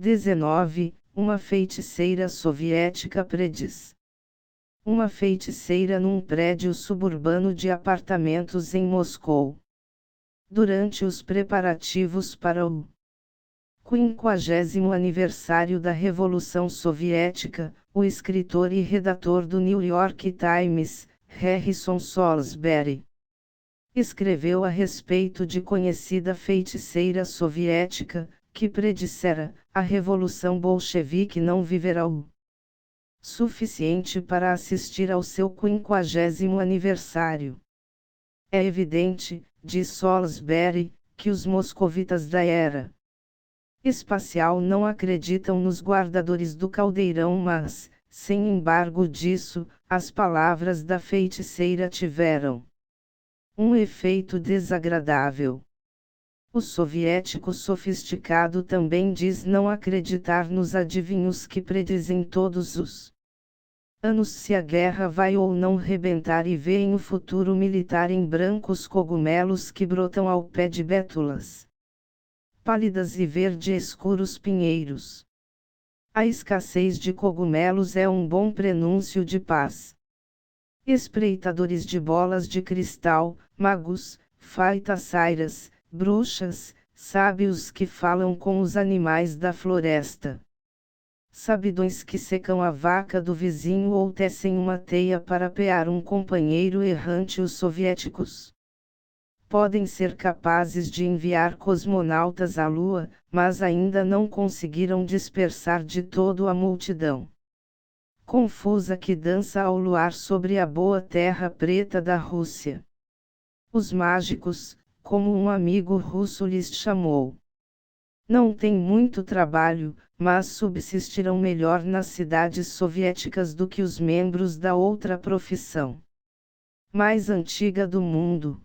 19. Uma feiticeira soviética prediz. Uma feiticeira num prédio suburbano de apartamentos em Moscou. Durante os preparativos para o 50º aniversário da Revolução Soviética, o escritor e redator do New York Times, Harrison Salisbury, escreveu a respeito de conhecida feiticeira soviética, que predissera: a Revolução Bolchevique não viverá o suficiente para assistir ao seu 50º aniversário. É evidente, diz Salisbury, que os moscovitas da era espacial não acreditam nos guardadores do caldeirão, mas, sem embargo disso, as palavras da feiticeira tiveram um efeito desagradável. O soviético sofisticado também diz não acreditar nos adivinhos que predizem todos os anos se a guerra vai ou não rebentar e vêem o futuro militar em brancos cogumelos que brotam ao pé de bétulas pálidas e verde escuros pinheiros. A escassez de cogumelos é um bom prenúncio de paz. Espreitadores de bolas de cristal, magos, feiticeiras, bruxas, sábios que falam com os animais da floresta. Sabidões que secam a vaca do vizinho ou tecem uma teia para pear um companheiro errante. Os soviéticos podem ser capazes de enviar cosmonautas à Lua, mas ainda não conseguiram dispersar de todo a multidão confusa que dança ao luar sobre a boa terra preta da Rússia. Os mágicos, como um amigo russo lhes chamou, não têm muito trabalho, mas subsistirão melhor nas cidades soviéticas do que os membros da outra profissão mais antiga do mundo.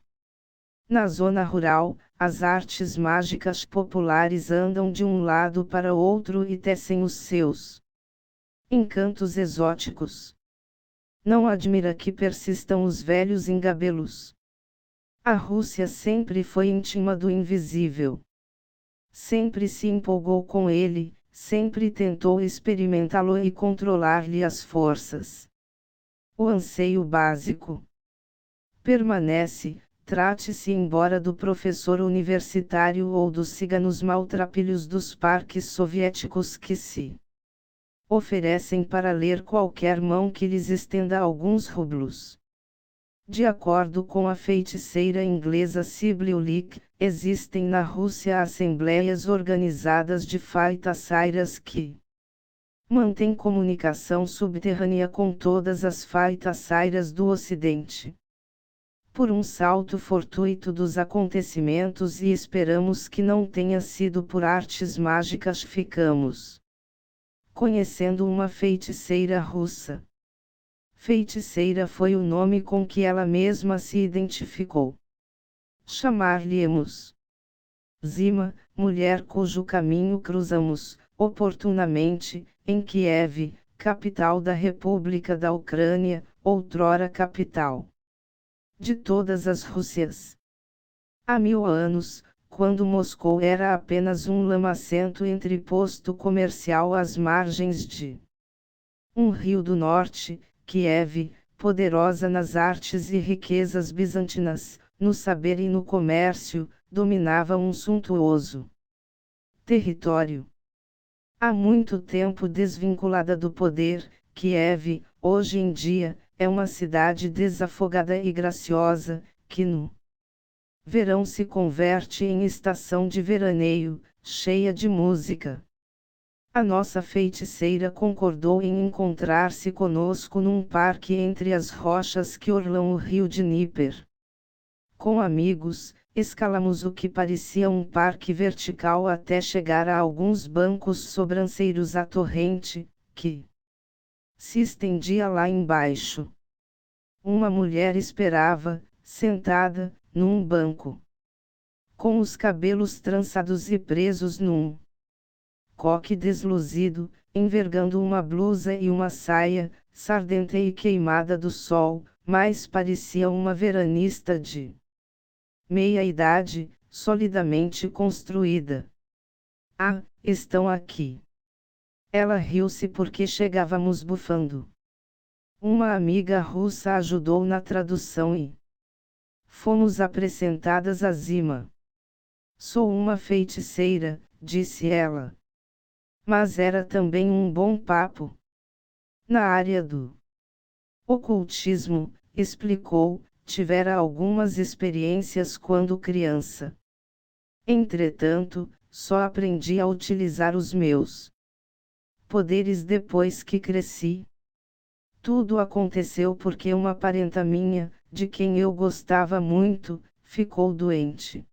Na zona rural, as artes mágicas populares andam de um lado para outro e tecem os seus encantos exóticos. Não admira que persistam os velhos engabelos. A Rússia sempre foi íntima do invisível. Sempre se empolgou com ele, sempre tentou experimentá-lo e controlar-lhe as forças. O anseio básico permanece, trate-se embora do professor universitário ou dos ciganos maltrapilhos dos parques soviéticos que se oferecem para ler qualquer mão que lhes estenda alguns rublos. De acordo com a feiticeira inglesa Sibyl Leek, existem na Rússia assembleias organizadas de feiticeiras que mantêm comunicação subterrânea com todas as feiticeiras do Ocidente. Por um salto fortuito dos acontecimentos, e esperamos que não tenha sido por artes mágicas, ficamos conhecendo uma feiticeira russa. Feiticeira foi o nome com que ela mesma se identificou. Chamar-lhe-emos Zima, mulher cujo caminho cruzamos, oportunamente, em Kiev, capital da República da Ucrânia, outrora capital de todas as Rússias. Há 1000 anos, quando Moscou era apenas um lamacento entreposto comercial às margens de um rio do norte, Kiev, poderosa nas artes e riquezas bizantinas, no saber e no comércio, dominava um suntuoso território. Há muito tempo desvinculada do poder, Kiev, hoje em dia, é uma cidade desafogada e graciosa, que no verão se converte em estação de veraneio, cheia de música. A nossa feiticeira concordou em encontrar-se conosco num parque entre as rochas que orlam o rio de Dnieper. Com amigos, escalamos o que parecia um parque vertical até chegar a alguns bancos sobranceiros à torrente, que se estendia lá embaixo. Uma mulher esperava, sentada, num banco, com os cabelos trançados e presos num coque desluzido, envergando uma blusa e uma saia, sardenta e queimada do sol, mas parecia uma veranista de meia-idade, solidamente construída. Ah, estão aqui. Ela riu-se porque chegávamos bufando. Uma amiga russa ajudou na tradução e fomos apresentadas a Zima. Sou uma feiticeira, disse ela. Mas era também um bom papo. Na área do ocultismo, explicou, tivera algumas experiências quando criança. Entretanto, só aprendi a utilizar os meus poderes depois que cresci. Tudo aconteceu porque uma parenta minha, de quem eu gostava muito, ficou doente.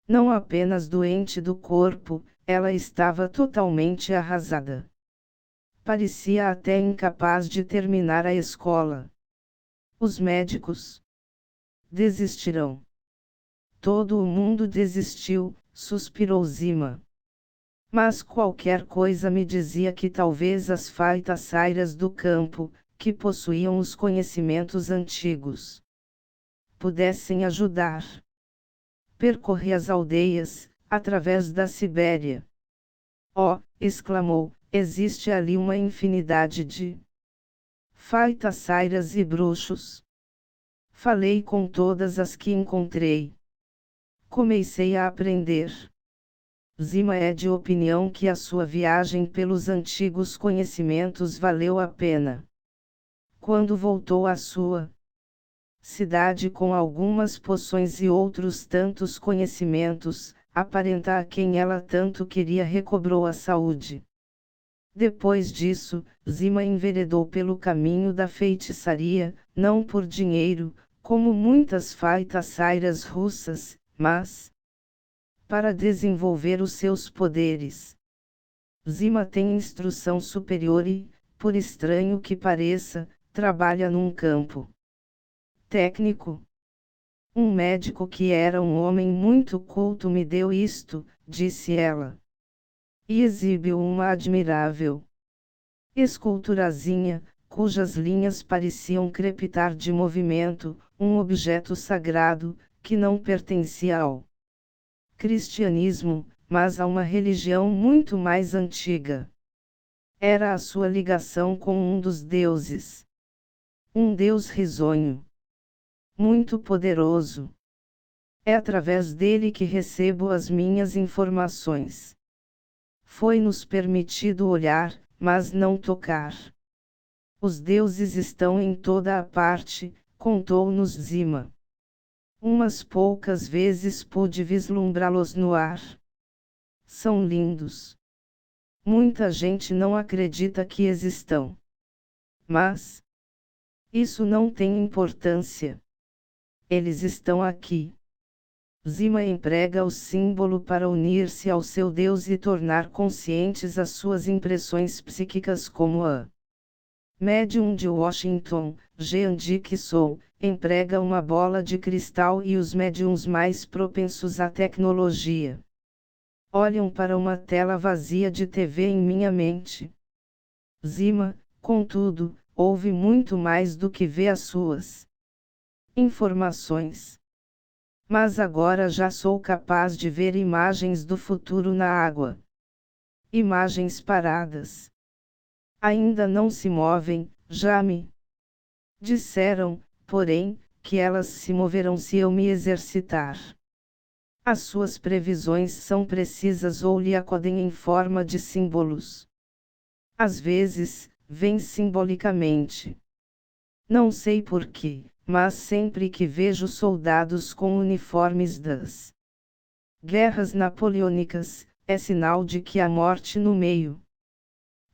Não apenas doente do corpo, ela estava totalmente arrasada. Parecia até incapaz de terminar a escola. Os médicos desistirão. Todo o mundo desistiu, suspirou Zima. Mas qualquer coisa me dizia que talvez as feiticeiras do campo, que possuíam os conhecimentos antigos, pudessem ajudar. Percorri as aldeias, através da Sibéria. Oh, exclamou, existe ali uma infinidade de feiticeiras e bruxos. Falei com todas as que encontrei. Comecei a aprender. Zima é de opinião que a sua viagem pelos antigos conhecimentos valeu a pena. Quando voltou à sua cidade com algumas poções e outros tantos conhecimentos, aparenta a quem ela tanto queria recobrou a saúde. Depois disso, Zima enveredou pelo caminho da feitiçaria, não por dinheiro, como muitas feiticeiras russas, mas para desenvolver os seus poderes. Zima tem instrução superior e, por estranho que pareça, trabalha num campo técnico. Um médico que era um homem muito culto me deu isto, disse ela. E exibiu uma admirável esculturazinha, cujas linhas pareciam crepitar de movimento, um objeto sagrado, que não pertencia ao cristianismo, mas a uma religião muito mais antiga. Era a sua ligação com um dos deuses. Um deus risonho. Muito poderoso. É através dele que recebo as minhas informações. Foi-nos permitido olhar, mas não tocar. Os deuses estão em toda a parte, contou-nos Zima. Umas poucas vezes pude vislumbrá-los no ar. São lindos. Muita gente não acredita que existam. Mas isso não tem importância. Eles estão aqui. Zima emprega o símbolo para unir-se ao seu Deus e tornar conscientes as suas impressões psíquicas como a médium de Washington, Jean Dickinson, emprega uma bola de cristal e os médiums mais propensos à tecnologia olham para uma tela vazia de TV em minha mente. Zima, contudo, ouve muito mais do que vê as suas informações. Mas agora já sou capaz de ver imagens do futuro na água. Imagens paradas. Ainda não se movem, já me disseram, porém, que elas se moverão se eu me exercitar. As suas previsões são precisas ou lhe acodem em forma de símbolos. Às vezes, vêm simbolicamente. Não sei porquê, mas sempre que vejo soldados com uniformes das guerras napoleônicas, é sinal de que há morte no meio.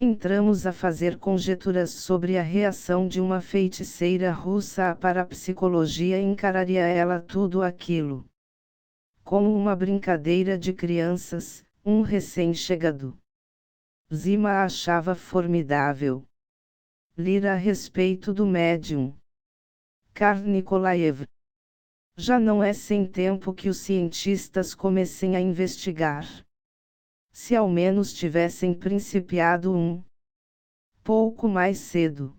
Entramos a fazer conjecturas sobre a reação de uma feiticeira russa à parapsicologia. Encararia ela tudo aquilo como uma brincadeira de crianças, um recém-chegado. Zima a achava formidável. Lira a respeito do médium Karl Nikolaev. Já não é sem tempo que os cientistas comecem a investigar. Se ao menos tivessem principiado um pouco mais cedo,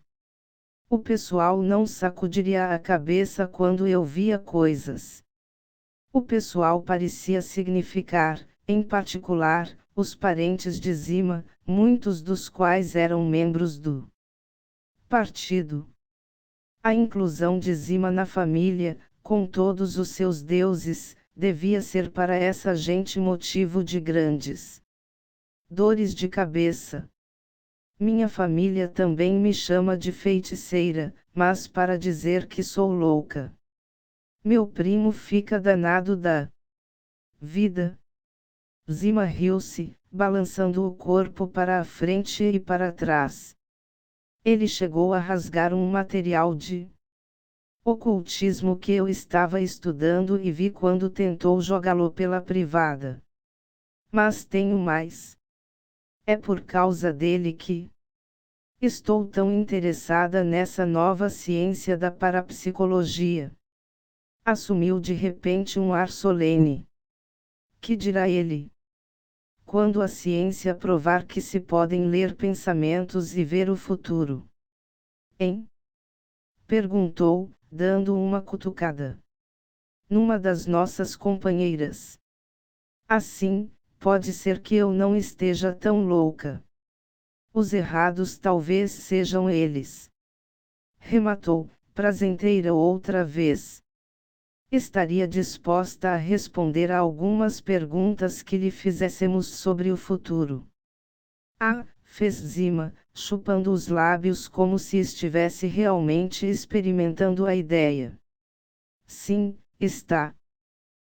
o pessoal não sacudiria a cabeça quando eu via coisas. O pessoal parecia significar, em particular, os parentes de Zima, muitos dos quais eram membros do partido. A inclusão de Zima na família, com todos os seus deuses, devia ser para essa gente motivo de grandes dores de cabeça. Minha família também me chama de feiticeira, mas para dizer que sou louca. Meu primo fica danado da vida. Zima riu-se, balançando o corpo para a frente e para trás. Ele chegou a rasgar um material de ocultismo que eu estava estudando e vi quando tentou jogá-lo pela privada. Mas tenho mais. É por causa dele que estou tão interessada nessa nova ciência da parapsicologia. Assumiu de repente um ar solene. Que dirá ele? Quando a ciência provar que se podem ler pensamentos e ver o futuro. Hein? Perguntou, dando uma cutucada numa das nossas companheiras. Assim, pode ser que eu não esteja tão louca. Os errados talvez sejam eles. Rematou, prazenteira outra vez. Estaria disposta a responder a algumas perguntas que lhe fizéssemos sobre o futuro. Ah, fez Zima, chupando os lábios como se estivesse realmente experimentando a ideia. Sim, está.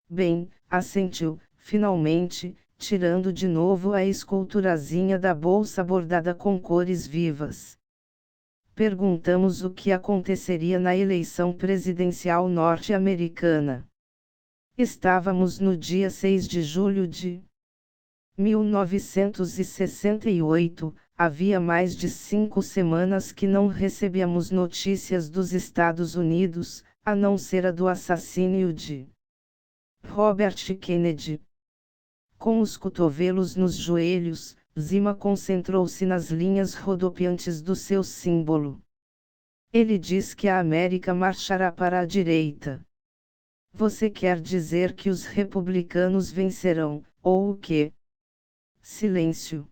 Bem, assentiu, finalmente, tirando de novo a esculturazinha da bolsa bordada com cores vivas. Perguntamos o que aconteceria na eleição presidencial norte-americana. Estávamos no dia 6 de julho de 1968, havia mais de 5 semanas que não recebíamos notícias dos Estados Unidos, a não ser a do assassínio de Robert Kennedy. Com os cotovelos nos joelhos, Zima concentrou-se nas linhas rodopiantes do seu símbolo. Ele diz que a América marchará para a direita. Você quer dizer que os republicanos vencerão, ou o quê? Silêncio.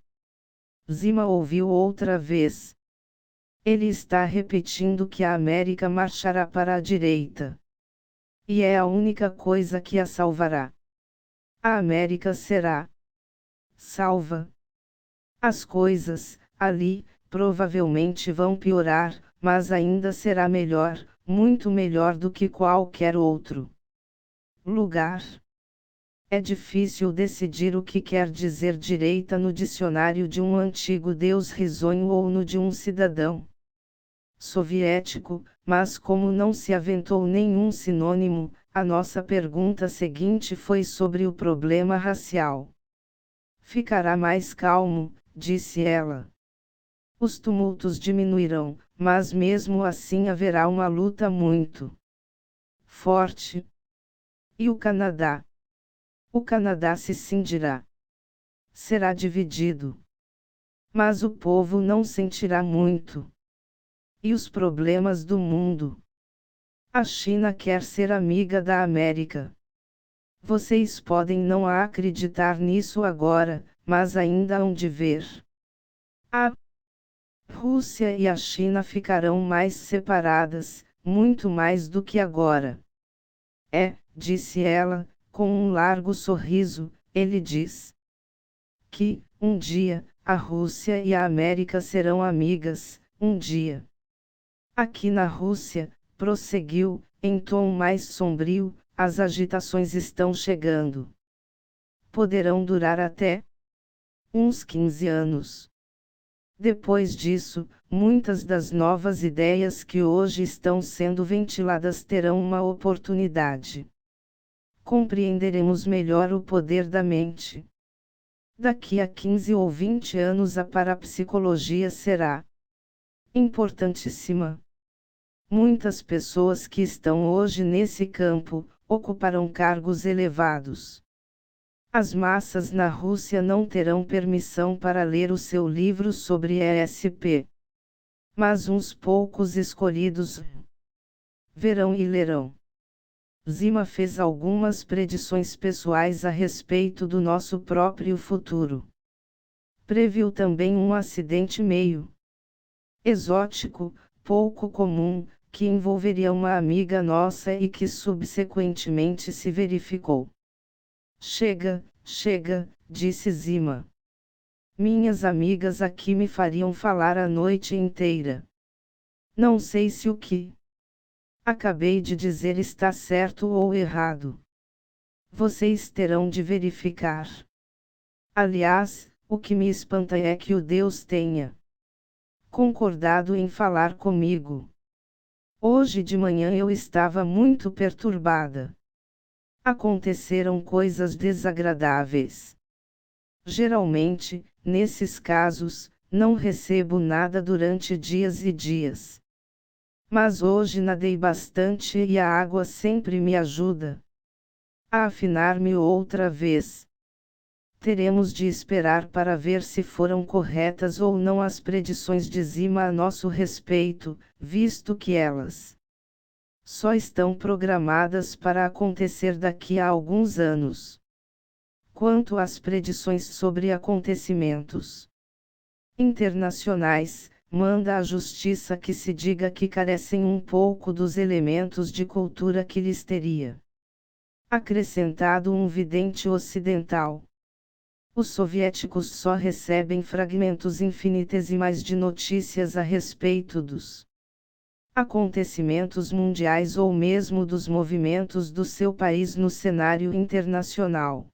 Zima ouviu outra vez. Ele está repetindo que a América marchará para a direita. E é a única coisa que a salvará. A América será salva. As coisas, ali, provavelmente vão piorar, mas ainda será melhor, muito melhor do que qualquer outro lugar. É difícil decidir o que quer dizer direita no dicionário de um antigo deus risonho ou no de um cidadão soviético, mas como não se aventou nenhum sinônimo, a nossa pergunta seguinte foi sobre o problema racial. Ficará mais calmo, disse ela. Os tumultos diminuirão, mas mesmo assim haverá uma luta muito forte. E o Canadá? O Canadá se cindirá. Será dividido. Mas o povo não sentirá muito. E os problemas do mundo? A China quer ser amiga da América. Vocês podem não acreditar nisso agora, mas ainda hão de ver. A Rússia e a China ficarão mais separadas, muito mais do que agora. É, disse ela, com um largo sorriso, ele diz que, um dia, a Rússia e a América serão amigas, um dia. Aqui na Rússia, prosseguiu, em tom mais sombrio, as agitações estão chegando. Poderão durar até uns 15 anos. Depois disso, muitas das novas ideias que hoje estão sendo ventiladas terão uma oportunidade. Compreenderemos melhor o poder da mente. Daqui a 15 ou 20 anos a parapsicologia será importantíssima. Muitas pessoas que estão hoje nesse campo, ocuparão cargos elevados. As massas na Rússia não terão permissão para ler o seu livro sobre ESP. Mas uns poucos escolhidos verão e lerão. Zima fez algumas predições pessoais a respeito do nosso próprio futuro. Previu também um acidente meio exótico, pouco comum, que envolveria uma amiga nossa e que subsequentemente se verificou. Chega, chega, disse Zima. Minhas amigas aqui me fariam falar a noite inteira. Não sei se o que acabei de dizer está certo ou errado. Vocês terão de verificar. Aliás, o que me espanta é que o Deus tenha concordado em falar comigo. Hoje de manhã eu estava muito perturbada. Aconteceram coisas desagradáveis. Geralmente, nesses casos, não recebo nada durante dias e dias. Mas hoje nadei bastante e a água sempre me ajuda a afinar-me outra vez. Teremos de esperar para ver se foram corretas ou não as predições de Zima a nosso respeito, visto que elas só estão programadas para acontecer daqui a alguns anos. Quanto às predições sobre acontecimentos internacionais, manda a justiça que se diga que carecem um pouco dos elementos de cultura que lhes teria acrescentado um vidente ocidental. Os soviéticos só recebem fragmentos infinitesimais de notícias a respeito dos acontecimentos mundiais ou mesmo dos movimentos do seu país no cenário internacional.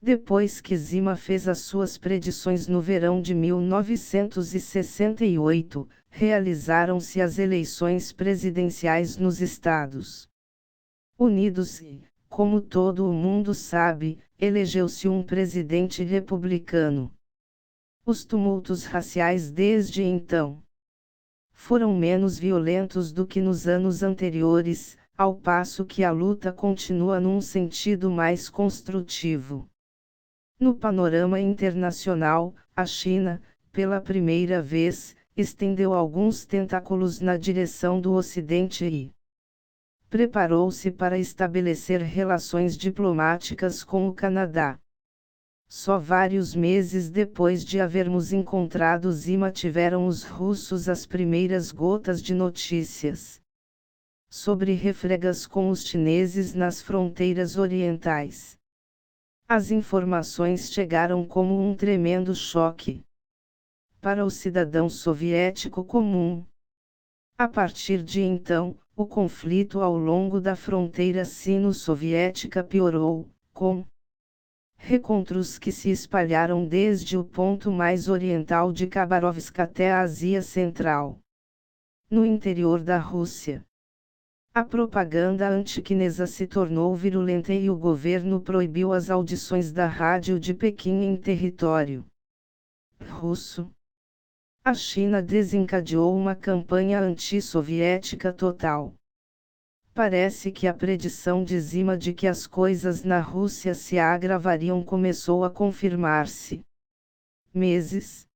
Depois que Zima fez as suas predições no verão de 1968, realizaram-se as eleições presidenciais nos Estados Unidos e, como todo o mundo sabe, elegeu-se um presidente republicano. Os tumultos raciais desde então foram menos violentos do que nos anos anteriores, ao passo que a luta continua num sentido mais construtivo. No panorama internacional, a China, pela primeira vez, estendeu alguns tentáculos na direção do Ocidente e preparou-se para estabelecer relações diplomáticas com o Canadá. Só vários meses depois de havermos encontrado Zima tiveram os russos as primeiras gotas de notícias sobre refregas com os chineses nas fronteiras orientais. As informações chegaram como um tremendo choque para o cidadão soviético comum. A partir de então, o conflito ao longo da fronteira sino-soviética piorou, com recontros que se espalharam desde o ponto mais oriental de Khabarovsk até a Ásia Central. No interior da Rússia, a propaganda antiquinesa se tornou virulenta e o governo proibiu as audições da rádio de Pequim em território russo. A China desencadeou uma campanha anti-soviética total. Parece que a predição de Zima de que as coisas na Rússia se agravariam começou a confirmar-se. Meses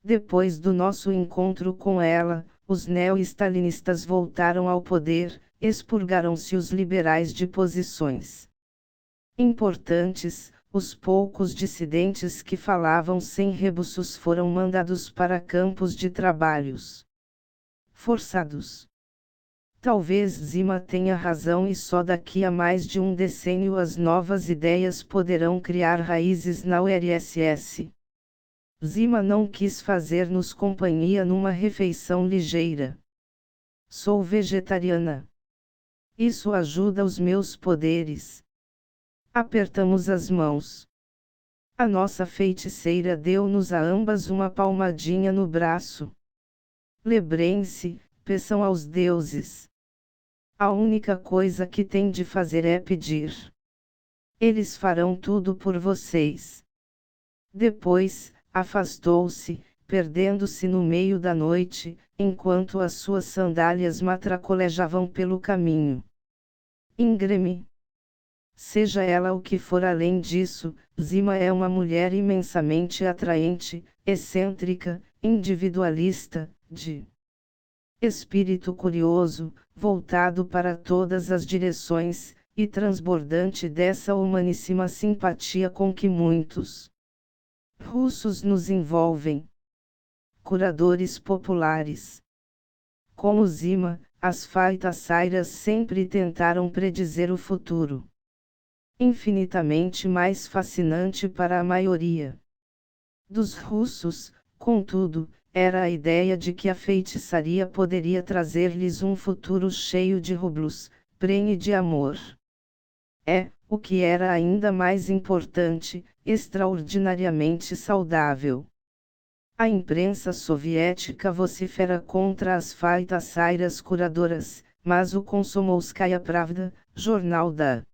depois do nosso encontro com ela, os neo-stalinistas voltaram ao poder, expurgaram-se os liberais de posições importantes, os poucos dissidentes que falavam sem rebuços foram mandados para campos de trabalhos forçados. Talvez Zima tenha razão e só daqui a mais de um decênio as novas ideias poderão criar raízes na URSS. Zima não quis fazer-nos companhia numa refeição ligeira. Sou vegetariana. Isso ajuda os meus poderes. Apertamos as mãos. A nossa feiticeira deu-nos a ambas uma palmadinha no braço. Lembrem-se, peçam aos deuses. A única coisa que tem de fazer é pedir. Eles farão tudo por vocês. Depois, afastou-se, perdendo-se no meio da noite, enquanto as suas sandálias matracolejavam pelo caminho íngreme. Seja ela o que for além disso, Zima é uma mulher imensamente atraente, excêntrica, individualista, de espírito curioso, voltado para todas as direções, e transbordante dessa humaníssima simpatia com que muitos Russos nos envolvem. Curadores populares. Como Zima, as feiticeiras sempre tentaram predizer o futuro. Infinitamente mais fascinante para a maioria dos russos, contudo, era a ideia de que a feitiçaria poderia trazer-lhes um futuro cheio de rublos, prenhe de amor. O que era ainda mais importante, extraordinariamente saudável. A imprensa soviética vocifera contra as feiticeiras curadoras, mas o Komsomolskaya Pravda, jornal da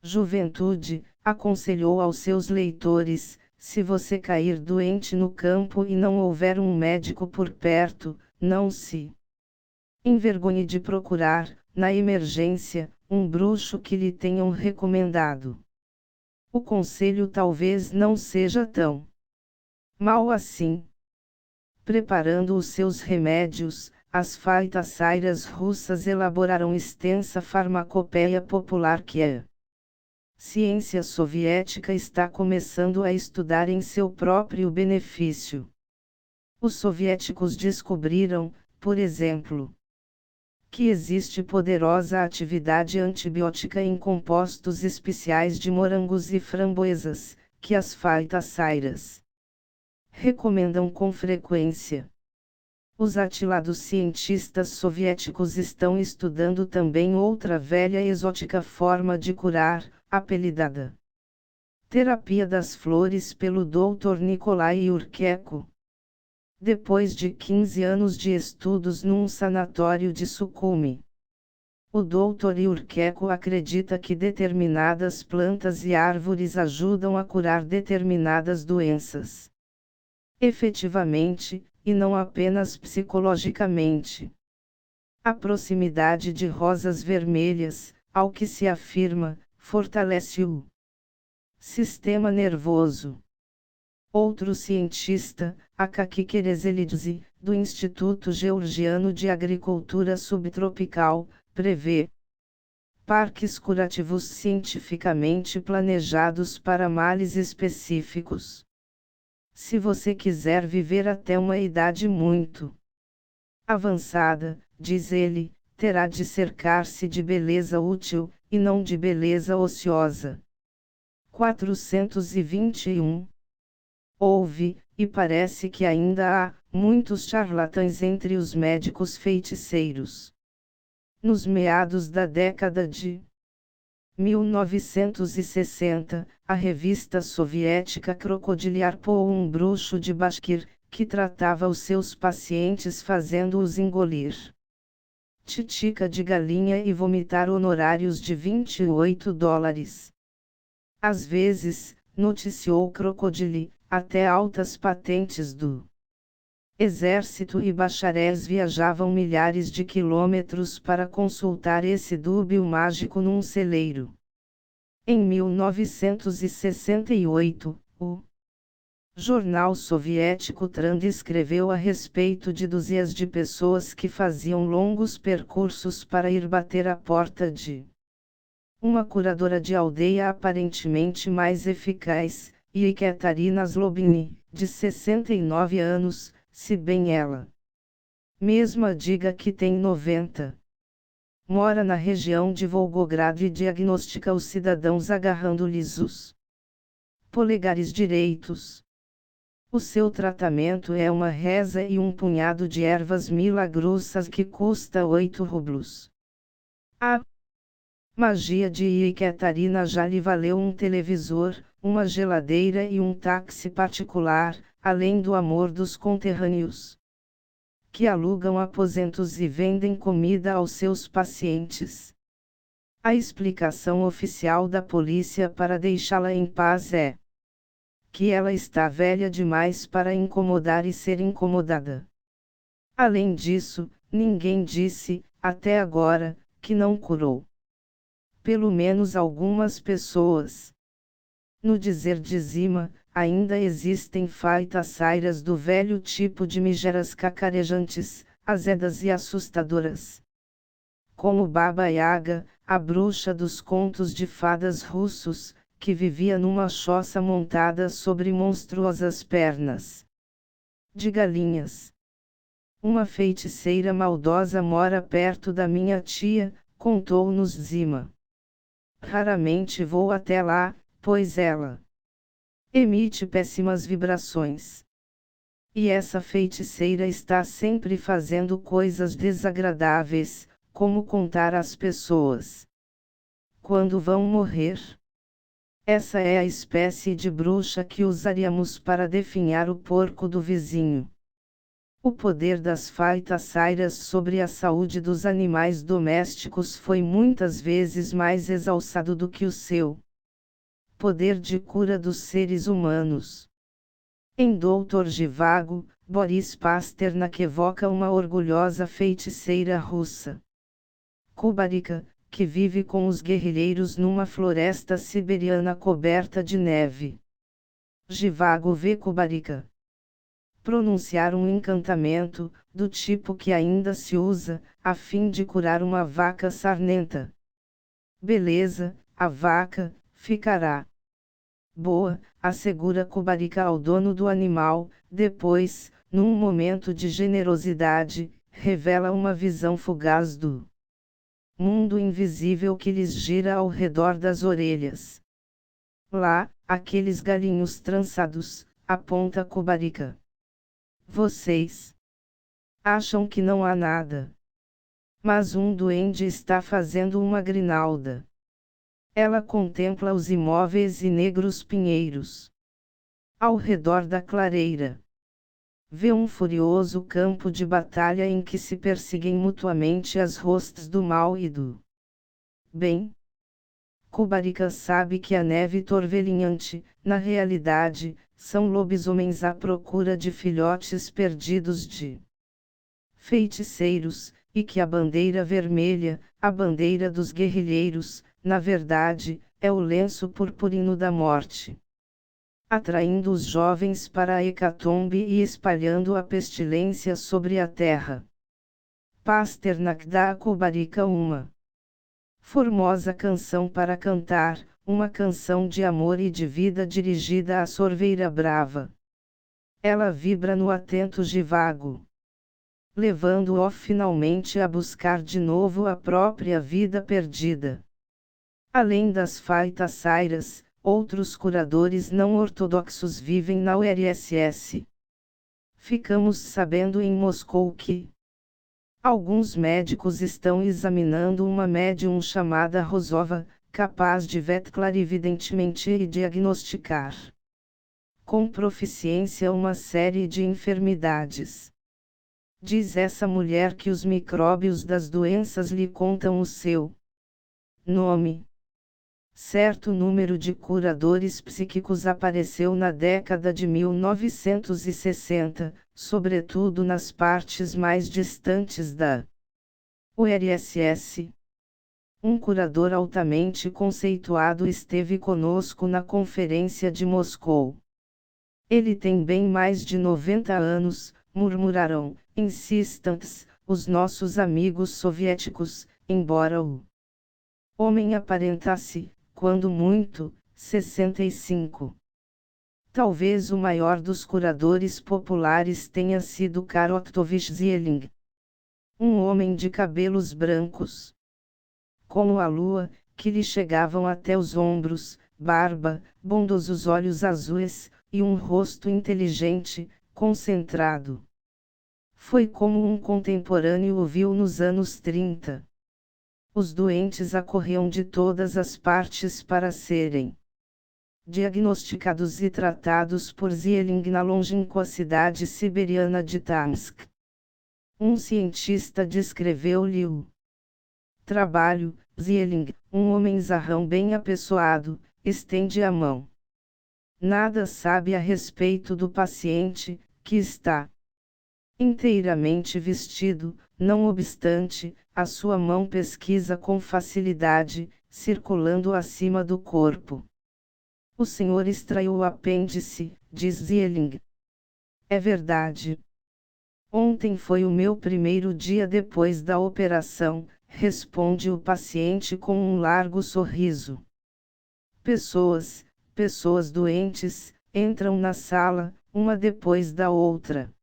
juventude, aconselhou aos seus leitores: se você cair doente no campo e não houver um médico por perto, não se envergonhe de procurar, na emergência, um bruxo que lhe tenham recomendado. O conselho talvez não seja tão mal assim. Preparando os seus remédios, as feiticeiras russas elaboraram extensa farmacopeia popular que a ciência soviética está começando a estudar em seu próprio benefício. Os soviéticos descobriram, por exemplo, que existe poderosa atividade antibiótica em compostos especiais de morangos e framboesas, que as feiticeiras recomendam com frequência. Os atilados cientistas soviéticos estão estudando também outra velha e exótica forma de curar, apelidada terapia das flores pelo Dr. Nikolai Yurchenko. Depois de 15 anos de estudos num sanatório de Sukhumi, o Dr. Yurchenko acredita que determinadas plantas e árvores ajudam a curar determinadas doenças. Efetivamente, e não apenas psicologicamente. A proximidade de rosas vermelhas, ao que se afirma, fortalece o sistema nervoso. Outro cientista, Akaki Kerezelidze, do Instituto Georgiano de Agricultura Subtropical, prevê parques curativos cientificamente planejados para males específicos. Se você quiser viver até uma idade muito avançada, diz ele, terá de cercar-se de beleza útil, e não de beleza ociosa. 421. Houve, e parece que ainda há, muitos charlatães entre os médicos feiticeiros. Nos meados da década de 1960, a revista soviética Crocodiliar pôs um bruxo de Bashkir, que tratava os seus pacientes fazendo-os engolir titica de galinha e vomitar honorários de $28. Às vezes, noticiou Crocodile, até altas patentes do exército e bacharéis viajavam milhares de quilômetros para consultar esse dúbio mágico num celeiro. Em 1968, o jornal soviético Trend escreveu a respeito de dúzias de pessoas que faziam longos percursos para ir bater à porta de uma curadora de aldeia aparentemente mais eficaz, Yekaterina Zlobiny, de 69 anos, se bem ela mesma diga que tem 90. Mora na região de Volgogrado e diagnostica os cidadãos agarrando-lhes os polegares direitos. O seu tratamento é uma reza e um punhado de ervas milagrosas que custa 8 rublos. A magia de Yekaterina já lhe valeu um televisor, uma geladeira e um táxi particular, além do amor dos conterrâneos, que alugam aposentos e vendem comida aos seus pacientes. A explicação oficial da polícia para deixá-la em paz é que ela está velha demais para incomodar e ser incomodada. Além disso, ninguém disse, até agora, que não curou. Pelo menos algumas pessoas. No dizer de Zima, ainda existem feiticeiras do velho tipo de migeras cacarejantes, azedas e assustadoras. Como Baba Yaga, a bruxa dos contos de fadas russos, que vivia numa choça montada sobre monstruosas pernas de galinhas. Uma feiticeira maldosa mora perto da minha tia, contou-nos Zima. Raramente vou até lá, pois ela emite péssimas vibrações. E essa feiticeira está sempre fazendo coisas desagradáveis, como contar às pessoas quando vão morrer. Essa é a espécie de bruxa que usaríamos para definhar o porco do vizinho. O poder das feiticeiras sobre a saúde dos animais domésticos foi muitas vezes mais exalçado do que o seu poder de cura dos seres humanos. Em Dr. Zhivago, Boris Pasternak evoca uma orgulhosa feiticeira russa, Kubarika, que vive com os guerrilheiros numa floresta siberiana coberta de neve. Zhivago vê Kubarika pronunciar um encantamento, do tipo que ainda se usa, a fim de curar uma vaca sarnenta. Beleza, a vaca ficará boa, assegura Kubarika ao dono do animal. Depois, num momento de generosidade, revela uma visão fugaz do mundo invisível que lhes gira ao redor das orelhas. Lá, aqueles galinhos trançados, aponta Kubarika. Vocês acham que não há nada. Mas um duende está fazendo uma grinalda. Ela contempla os imóveis e negros pinheiros ao redor da clareira. Vê um furioso campo de batalha em que se perseguem mutuamente as hostes do mal e do bem. Kubarika sabe que a neve torvelinhante, na realidade, são lobisomens à procura de filhotes perdidos de feiticeiros, e que a bandeira vermelha, a bandeira dos guerrilheiros, na verdade, é o lenço purpurino da morte, atraindo os jovens para a hecatombe e espalhando a pestilência sobre a terra. Pasternak dá a Kubarika uma formosa canção para cantar, uma canção de amor e de vida dirigida à sorveira brava. Ela vibra no atento Zhivago, levando-o finalmente a buscar de novo a própria vida perdida. Além das feiticeiras, outros curadores não ortodoxos vivem na URSS. Ficamos sabendo em Moscou que alguns médicos estão examinando uma médium chamada Rosova, capaz de ver clarividentemente e diagnosticar com proficiência uma série de enfermidades. Diz essa mulher que os micróbios das doenças lhe contam o seu nome. Certo número de curadores psíquicos apareceu na década de 1960, sobretudo nas partes mais distantes da URSS. Um curador altamente conceituado esteve conosco na Conferência de Moscou. Ele tem bem mais de 90 anos, murmuraram, insistentes, os nossos amigos soviéticos, embora o homem aparentasse, quando muito, 65. Talvez o maior dos curadores populares tenha sido Karottovich Zieling. Um homem de cabelos brancos, como a lua, que lhe chegavam até os ombros, barba, bondosos olhos azuis, e um rosto inteligente, concentrado. Foi como um contemporâneo o viu nos anos 30. Os doentes acorriam de todas as partes para serem diagnosticados e tratados por Zieling na longínqua cidade siberiana de Tamsk. Um cientista descreveu-lhe o trabalho. Zieling, um homenzarrão bem apessoado, estende a mão. Nada sabe a respeito do paciente, que está inteiramente vestido, não obstante, a sua mão pesquisa com facilidade, circulando acima do corpo. O senhor extraiu o apêndice, diz Zieling. É verdade. Ontem foi o meu primeiro dia depois da operação, responde o paciente com um largo sorriso. pessoas doentes, entram na sala, uma depois da outra.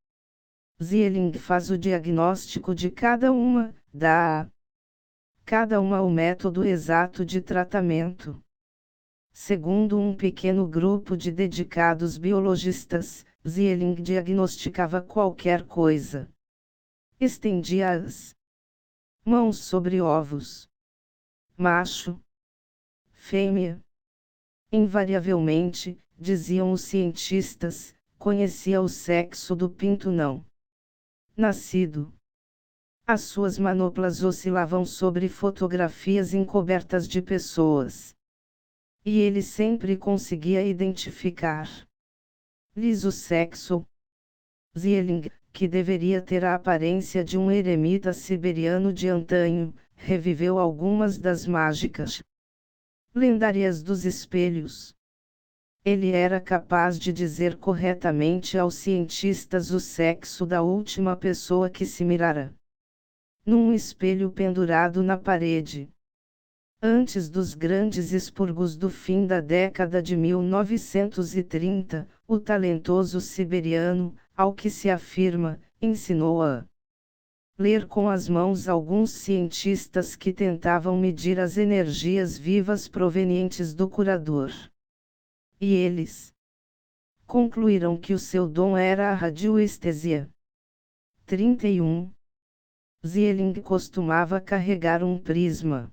Zieling faz o diagnóstico de cada uma, dá a cada uma o método exato de tratamento. Segundo um pequeno grupo de dedicados biologistas, Zieling diagnosticava qualquer coisa. Estendia as mãos sobre ovos. Macho. Fêmea. Invariavelmente, diziam os cientistas, conhecia o sexo do pinto não nascido. As suas manoplas oscilavam sobre fotografias encobertas de pessoas. E ele sempre conseguia identificar-lhes o sexo. Zieling, que deveria ter a aparência de um eremita siberiano de antanho, reviveu algumas das mágicas lendárias dos espelhos. Ele era capaz de dizer corretamente aos cientistas o sexo da última pessoa que se mirara num espelho pendurado na parede. Antes dos grandes expurgos do fim da década de 1930, o talentoso siberiano, ao que se afirma, ensinou a ler com as mãos alguns cientistas que tentavam medir as energias vivas provenientes do curador. E eles concluíram que o seu dom era a radioestesia. 31. Zieling costumava carregar um prisma.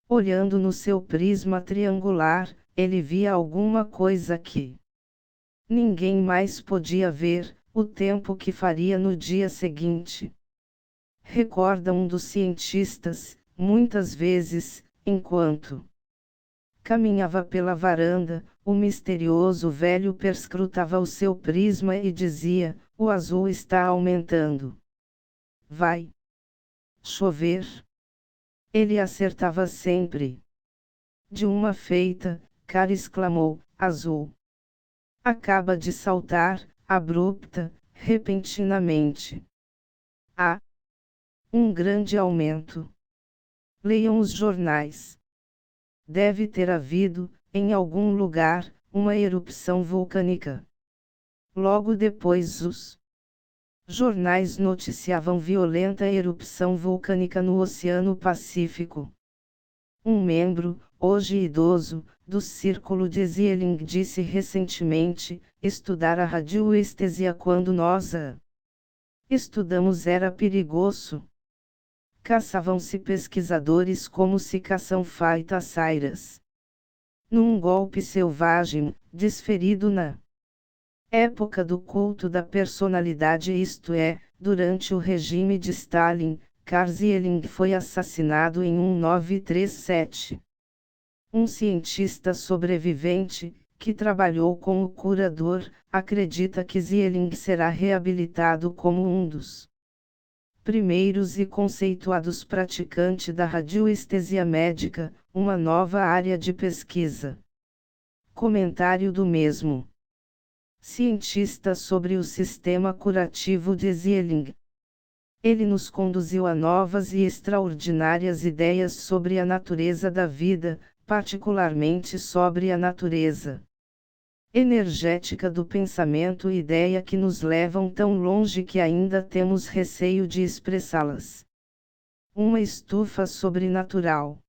Olhando no seu prisma triangular, ele via alguma coisa que ninguém mais podia ver, o tempo que faria no dia seguinte. Recorda um dos cientistas, muitas vezes, enquanto caminhava pela varanda, o misterioso velho perscrutava o seu prisma e dizia: o azul está aumentando. Vai chover. Ele acertava sempre. De uma feita, Cara exclamou: azul. Acaba de saltar, abrupta, repentinamente. Há um grande aumento. Leiam os jornais. Deve ter havido, em algum lugar, uma erupção vulcânica. Logo depois os jornais noticiavam violenta erupção vulcânica no Oceano Pacífico. Um membro, hoje idoso, do Círculo de Zieling disse recentemente: estudar a radioestesia quando nós a estudamos era perigoso. Caçavam-se pesquisadores como se caçam feitiçeiras. Num golpe selvagem, desferido na época do culto da personalidade, isto é, durante o regime de Stalin, Carl Zieling foi assassinado em 1937. Um cientista sobrevivente, que trabalhou com o curador, acredita que Zieling será reabilitado como um dos primeiros e conceituados praticantes da radioestesia médica, uma nova área de pesquisa. Comentário do mesmo cientista sobre o sistema curativo de Zieling. Ele nos conduziu a novas e extraordinárias ideias sobre a natureza da vida, particularmente sobre a natureza energética do pensamento, ideia que nos levam tão longe que ainda temos receio de expressá-las. Uma estufa sobrenatural.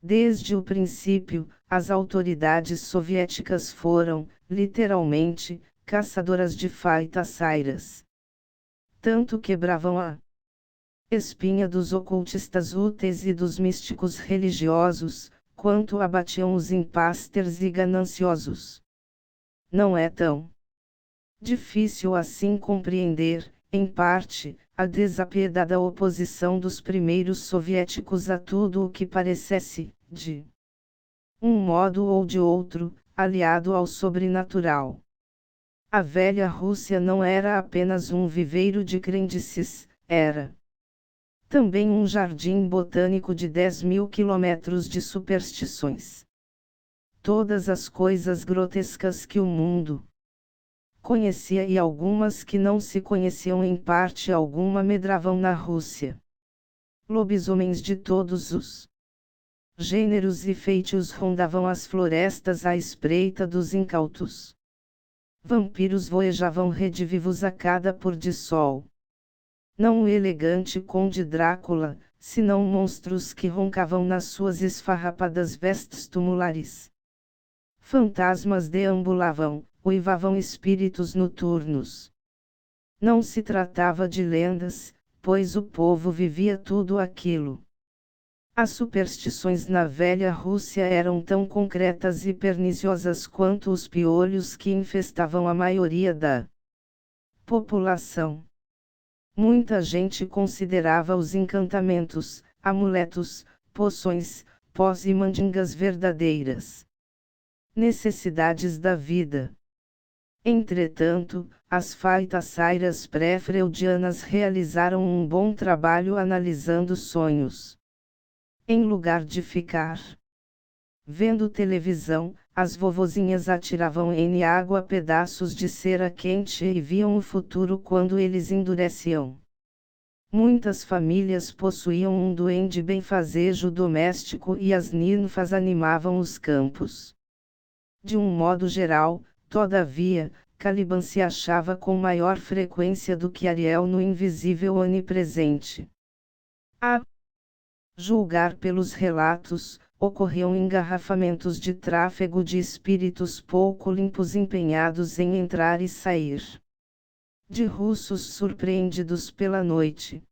Desde o princípio, as autoridades soviéticas foram, literalmente, caçadoras de feiticeiras. Tanto quebravam a espinha dos ocultistas úteis e dos místicos religiosos, quanto abatiam os impasters e gananciosos. Não é tão difícil assim compreender, em parte, a desapiedada oposição dos primeiros soviéticos a tudo o que parecesse, de um modo ou de outro, aliado ao sobrenatural. A velha Rússia não era apenas um viveiro de crendices, era também um jardim botânico de 10.000 quilômetros de superstições. Todas as coisas grotescas que o mundo conhecia e algumas que não se conheciam em parte alguma medravam na Rússia. Lobisomens de todos os Gêneros e feitios rondavam as florestas à espreita dos incautos. Vampiros voejavam redivivos a cada pôr de sol. Não o elegante conde Drácula, senão monstros que roncavam nas suas esfarrapadas vestes tumulares. Fantasmas deambulavam, uivavam espíritos noturnos. Não se tratava de lendas, pois o povo vivia tudo aquilo. As superstições na velha Rússia eram tão concretas e perniciosas quanto os piolhos que infestavam a maioria da população. Muita gente considerava os encantamentos, amuletos, poções, pós e mandingas verdadeiras necessidades da vida. Entretanto, as feiticeiras pré-freudianas realizaram um bom trabalho analisando sonhos. Em lugar de ficar vendo televisão, as vovozinhas atiravam em água pedaços de cera quente e viam o futuro quando eles endureciam. Muitas famílias possuíam um duende benfazejo doméstico e as ninfas animavam os campos. De um modo geral, todavia, Caliban se achava com maior frequência do que Ariel no invisível onipresente. A julgar pelos relatos, ocorriam engarrafamentos de tráfego de espíritos pouco limpos empenhados em entrar e sair de russos surpreendidos pela noite.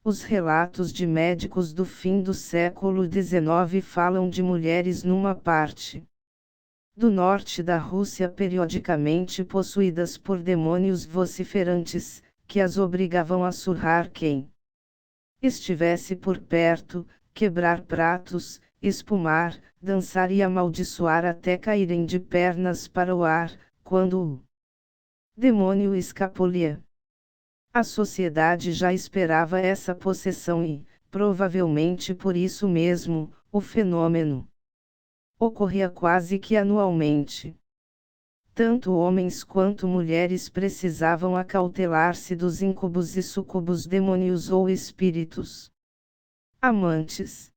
Os relatos de médicos do fim do século XIX falam de mulheres numa parte do norte da Rússia periodicamente possuídas por demônios vociferantes, que as obrigavam a surrar quem estivesse por perto, quebrar pratos, espumar, dançar e amaldiçoar até caírem de pernas para o ar, quando o demônio escapulia. A sociedade já esperava essa possessão e, provavelmente por isso mesmo, o fenômeno ocorria quase que anualmente. Tanto homens quanto mulheres precisavam acautelar-se dos incubos e sucubos demônios ou espíritos amantes.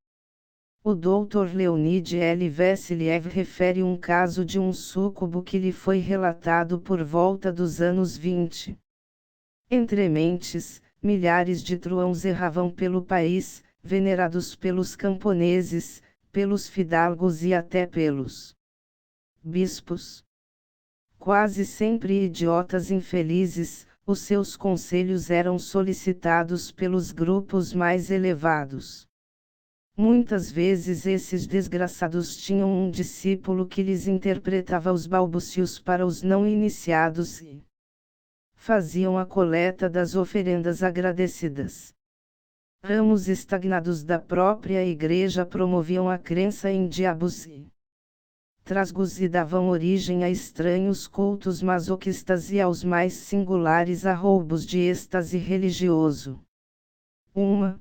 O Dr. Leonid L. Vassiliev refere um caso de um súcubo que lhe foi relatado por volta dos anos 20. Entre mentes, milhares de truãos erravam pelo país, venerados pelos camponeses, pelos fidalgos e até pelos bispos. Quase sempre idiotas infelizes, os seus conselhos eram solicitados pelos grupos mais elevados. Muitas vezes esses desgraçados tinham um discípulo que lhes interpretava os balbucios para os não iniciados e faziam a coleta das oferendas agradecidas. Ramos estagnados da própria igreja promoviam a crença em diabos e trasgos e davam origem a estranhos cultos masoquistas e aos mais singulares arroubos de êxtase religioso. Uma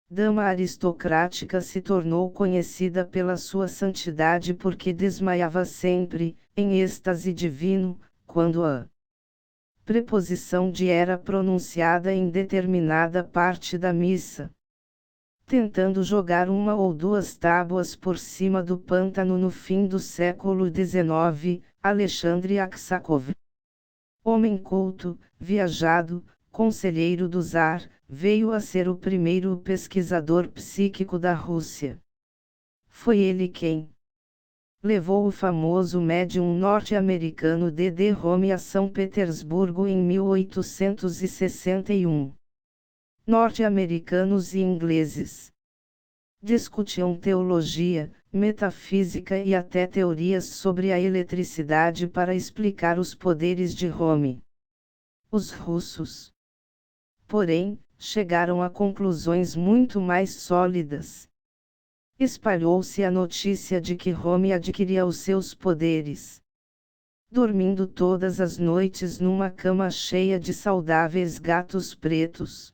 dama aristocrática se tornou conhecida pela sua santidade porque desmaiava sempre, em êxtase divino, quando a preposição de era pronunciada em determinada parte da missa. Tentando jogar uma ou duas tábuas por cima do pântano no fim do século XIX, Alexandre Aksakov, homem culto, viajado, conselheiro do czar, veio a ser o primeiro pesquisador psíquico da Rússia. Foi ele quem levou o famoso médium norte-americano D.D. Rome a São Petersburgo em 1861. Norte-americanos e ingleses discutiam teologia, metafísica e até teorias sobre a eletricidade para explicar os poderes de Rome. Os russos, porém, chegaram a conclusões muito mais sólidas. Espalhou-se a notícia de que Rome adquiria os seus poderes, dormindo todas as noites numa cama cheia de saudáveis gatos pretos.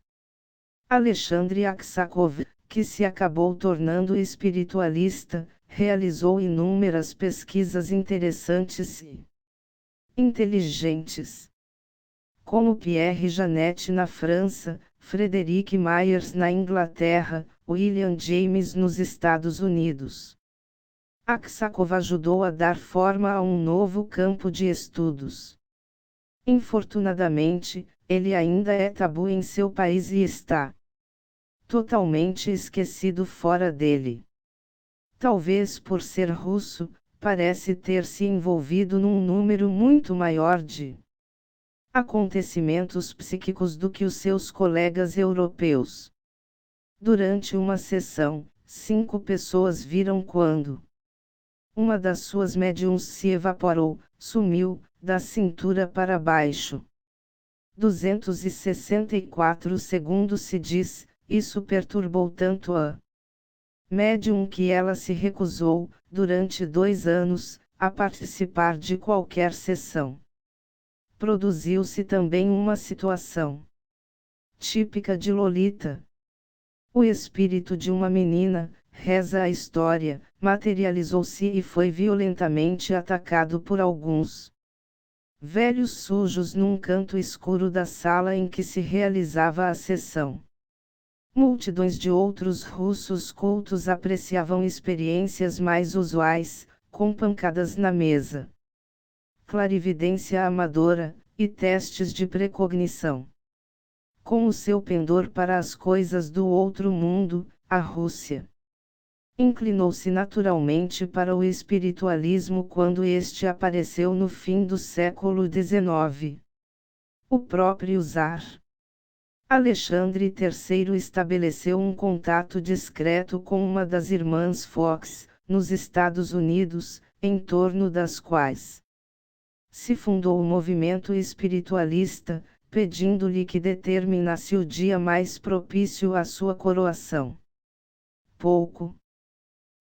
Alexandre Aksakov, que se acabou tornando espiritualista, realizou inúmeras pesquisas interessantes e inteligentes, como Pierre Janet na França, Frederic Myers na Inglaterra, William James nos Estados Unidos. Aksakov ajudou a dar forma a um novo campo de estudos. Infortunadamente, ele ainda é tabu em seu país e está totalmente esquecido fora dele. Talvez por ser russo, parece ter se envolvido num número muito maior de acontecimentos psíquicos do que os seus colegas europeus. Durante uma sessão, 5 pessoas viram quando uma das suas médiums se evaporou, sumiu, da cintura para baixo. 264 segundos se diz, isso perturbou tanto a médium que ela se recusou, durante 2 anos, a participar de qualquer sessão. Produziu-se também uma situação típica de Lolita. O espírito de uma menina, reza a história, materializou-se e foi violentamente atacado por alguns velhos sujos num canto escuro da sala em que se realizava a sessão. Multidões de outros russos cultos apreciavam experiências mais usuais, com pancadas na mesa, clarividência amadora, e testes de precognição. Com o seu pendor para as coisas do outro mundo, a Rússia inclinou-se naturalmente para o espiritualismo quando este apareceu no fim do século XIX. O próprio Tsar Alexandre III estabeleceu um contato discreto com uma das irmãs Fox, nos Estados Unidos, em torno das quais se fundou o movimento espiritualista, pedindo-lhe que determinasse o dia mais propício à sua coroação. Pouco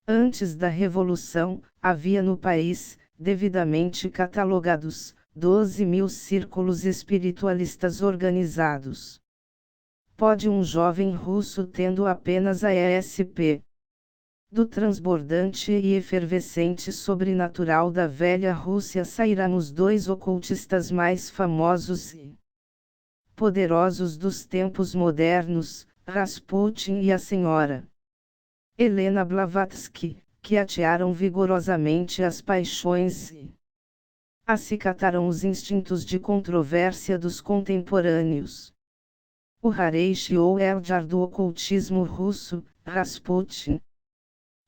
antes da Revolução, havia no país, devidamente catalogados, 12.000 círculos espiritualistas organizados. Pode um jovem russo tendo apenas a ESP do transbordante e efervescente sobrenatural da velha Rússia sairão os 2 ocultistas mais famosos e poderosos dos tempos modernos, Rasputin e a senhora Helena Blavatsky, que atearam vigorosamente as paixões e acicataram os instintos de controvérsia dos contemporâneos. O Hareish ou Eldar do ocultismo russo, Rasputin,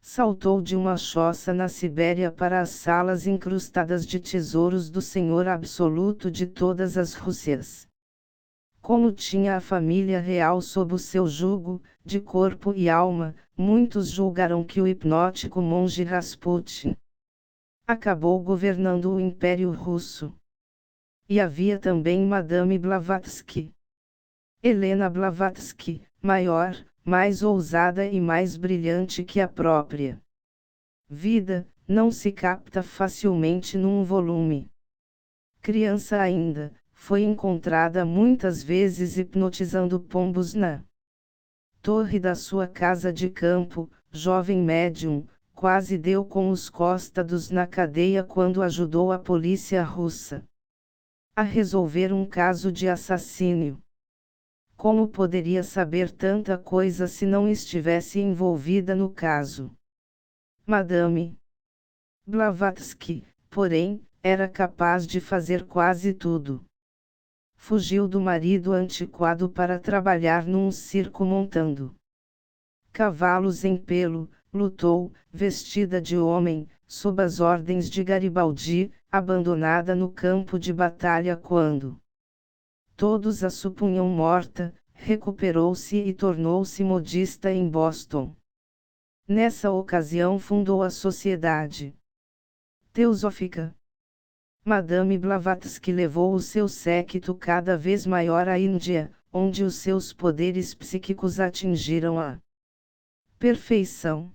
saltou de uma choça na Sibéria para as salas incrustadas de tesouros do Senhor Absoluto de todas as Rússias. Como tinha a família real sob o seu jugo, de corpo e alma, muitos julgaram que o hipnótico monge Rasputin acabou governando o Império Russo. E havia também Madame Blavatsky. Helena Blavatsky, maior, mais ousada e mais brilhante que a própria vida, não se capta facilmente num volume. Criança ainda, foi encontrada muitas vezes hipnotizando pombos na torre da sua casa de campo. Jovem médium, quase deu com os costados na cadeia quando ajudou a polícia russa a resolver um caso de assassínio. Como poderia saber tanta coisa se não estivesse envolvida no caso? Madame Blavatsky, porém, era capaz de fazer quase tudo. Fugiu do marido antiquado para trabalhar num circo montando cavalos em pelo, lutou, vestida de homem, sob as ordens de Garibaldi, abandonada no campo de batalha quando todos a supunham morta, recuperou-se e tornou-se modista em Boston. Nessa ocasião fundou a Sociedade Teosófica. Madame Blavatsky levou o seu séquito cada vez maior à Índia, onde os seus poderes psíquicos atingiram a perfeição.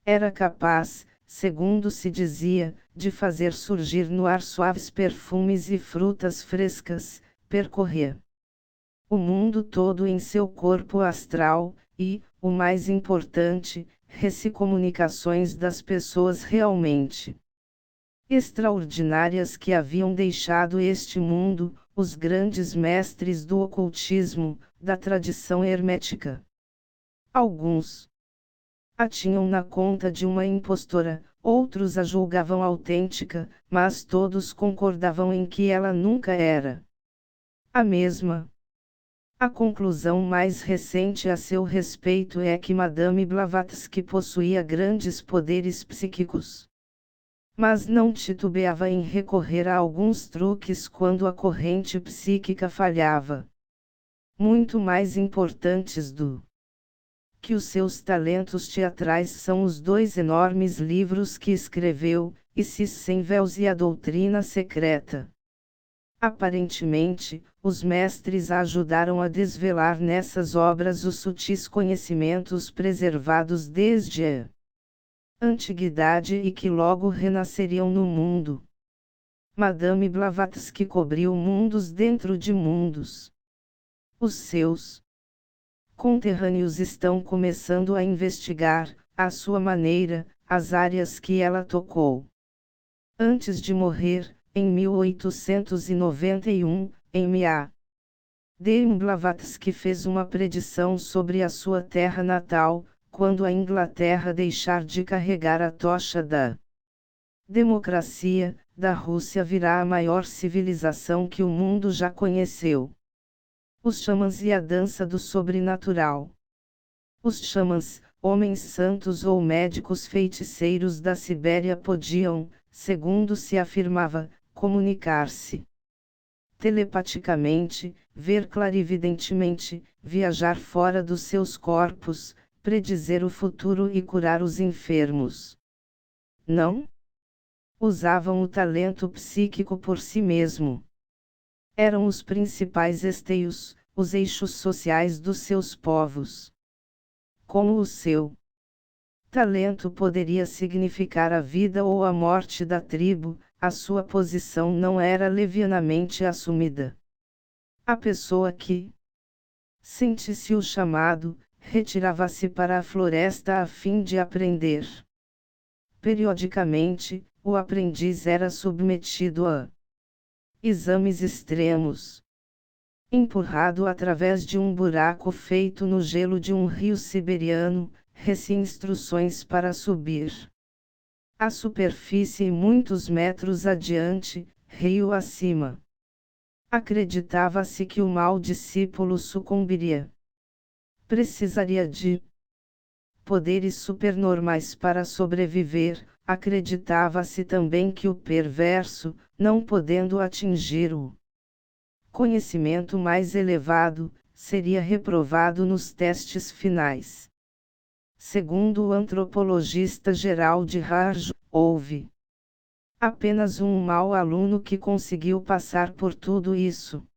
Era capaz, segundo se dizia, de fazer surgir no ar suaves perfumes e frutas frescas. Percorrer o mundo todo em seu corpo astral, e, o mais importante, comunicações das pessoas realmente extraordinárias que haviam deixado este mundo, os grandes mestres do ocultismo, da tradição hermética. Alguns a tinham na conta de uma impostora, outros a julgavam autêntica, mas todos concordavam em que ela nunca era a mesma. A conclusão mais recente a seu respeito é que Madame Blavatsky possuía grandes poderes psíquicos. Mas não titubeava em recorrer a alguns truques quando a corrente psíquica falhava. Muito mais importantes do que os seus talentos teatrais são os 2 enormes livros que escreveu, Isis sem véus e a Doutrina Secreta. Aparentemente, os mestres a ajudaram a desvelar nessas obras os sutis conhecimentos preservados desde a antiguidade e que logo renasceriam no mundo. Madame Blavatsky cobriu mundos dentro de mundos. Os seus conterrâneos estão começando a investigar, à sua maneira, as áreas que ela tocou. Antes de morrer, em 1891, M.A. D. Blavatsky fez uma predição sobre a sua terra natal, quando a Inglaterra deixar de carregar a tocha da democracia, da Rússia virá a maior civilização que o mundo já conheceu. Os xamãs e a dança do sobrenatural. Os xamãs, homens santos ou médicos feiticeiros da Sibéria podiam, segundo se afirmava, comunicar-se telepaticamente, ver clarividentemente, viajar fora dos seus corpos, predizer o futuro e curar os enfermos. Não usavam o talento psíquico por si mesmo. Eram os principais esteios, os eixos sociais dos seus povos. Como o seu talento poderia significar a vida ou a morte da tribo, a sua posição não era levianamente assumida. A pessoa que sentisse o chamado, retirava-se para a floresta a fim de aprender. Periodicamente, o aprendiz era submetido a exames extremos. Empurrado através de um buraco feito no gelo de um rio siberiano, recebia instruções para subir à superfície muitos metros adiante, rio acima. Acreditava-se que o mau discípulo sucumbiria. Precisaria de poderes supernormais para sobreviver. Acreditava-se também que o perverso, não podendo atingir o conhecimento mais elevado, seria reprovado nos testes finais. Segundo o antropologista Gerald Harjo, houve apenas um mau aluno que conseguiu passar por tudo isso.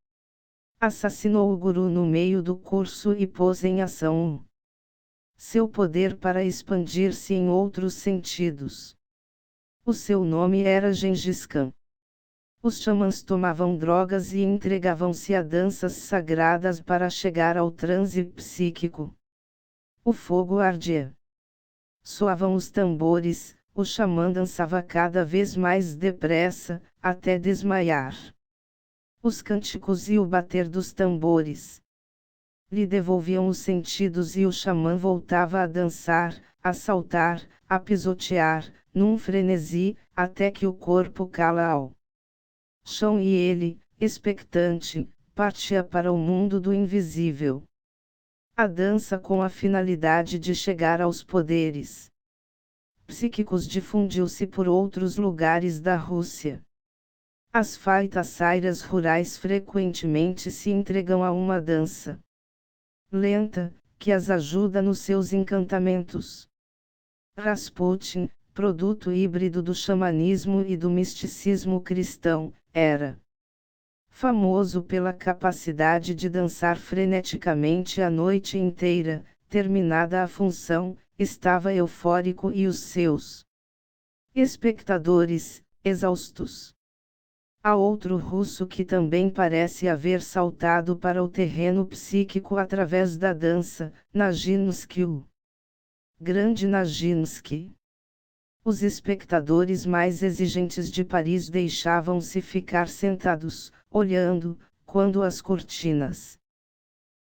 Assassinou o guru no meio do curso e pôs em ação seu poder para expandir-se em outros sentidos. O seu nome era Gengis Khan. Os xamãs tomavam drogas e entregavam-se a danças sagradas para chegar ao transe psíquico. O fogo ardia. Soavam os tambores, o xamã dançava cada vez mais depressa, até desmaiar. Os cânticos e o bater dos tambores lhe devolviam os sentidos e o xamã voltava a dançar, a saltar, a pisotear, num frenesi, até que o corpo cala ao chão e ele, expectante, partia para o mundo do invisível. A dança com a finalidade de chegar aos poderes psíquicos difundiu-se por outros lugares da Rússia. As feiticeiras rurais frequentemente se entregam a uma dança lenta, que as ajuda nos seus encantamentos. Rasputin, produto híbrido do xamanismo e do misticismo cristão, era famoso pela capacidade de dançar freneticamente a noite inteira. Terminada a função, estava eufórico e os seus espectadores, exaustos. Há outro russo que também parece haver saltado para o terreno psíquico através da dança, Nijinsky, o grande Nijinsky. Os espectadores mais exigentes de Paris deixavam-se ficar sentados, olhando, quando as cortinas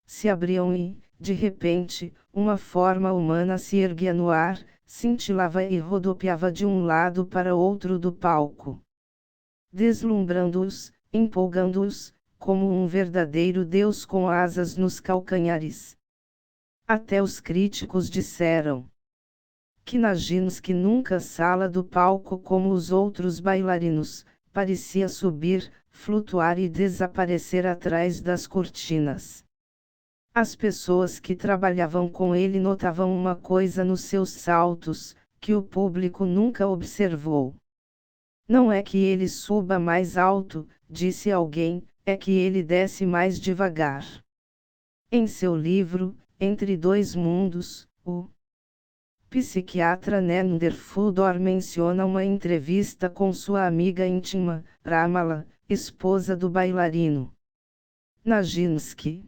se abriam e, de repente, uma forma humana se erguia no ar, cintilava e rodopiava de um lado para outro do palco, deslumbrando-os, empolgando-os, como um verdadeiro Deus com asas nos calcanhares. Até os críticos disseram que Nijinsky nunca sala do palco como os outros bailarinos, parecia subir, flutuar e desaparecer atrás das cortinas. As pessoas que trabalhavam com ele notavam uma coisa nos seus saltos, que o público nunca observou. Não é que ele suba mais alto, disse alguém, é que ele desce mais devagar. Em seu livro, Entre Dois Mundos, o psiquiatra Nender Fudor menciona uma entrevista com sua amiga íntima, Ramala, esposa do bailarino Nijinsky.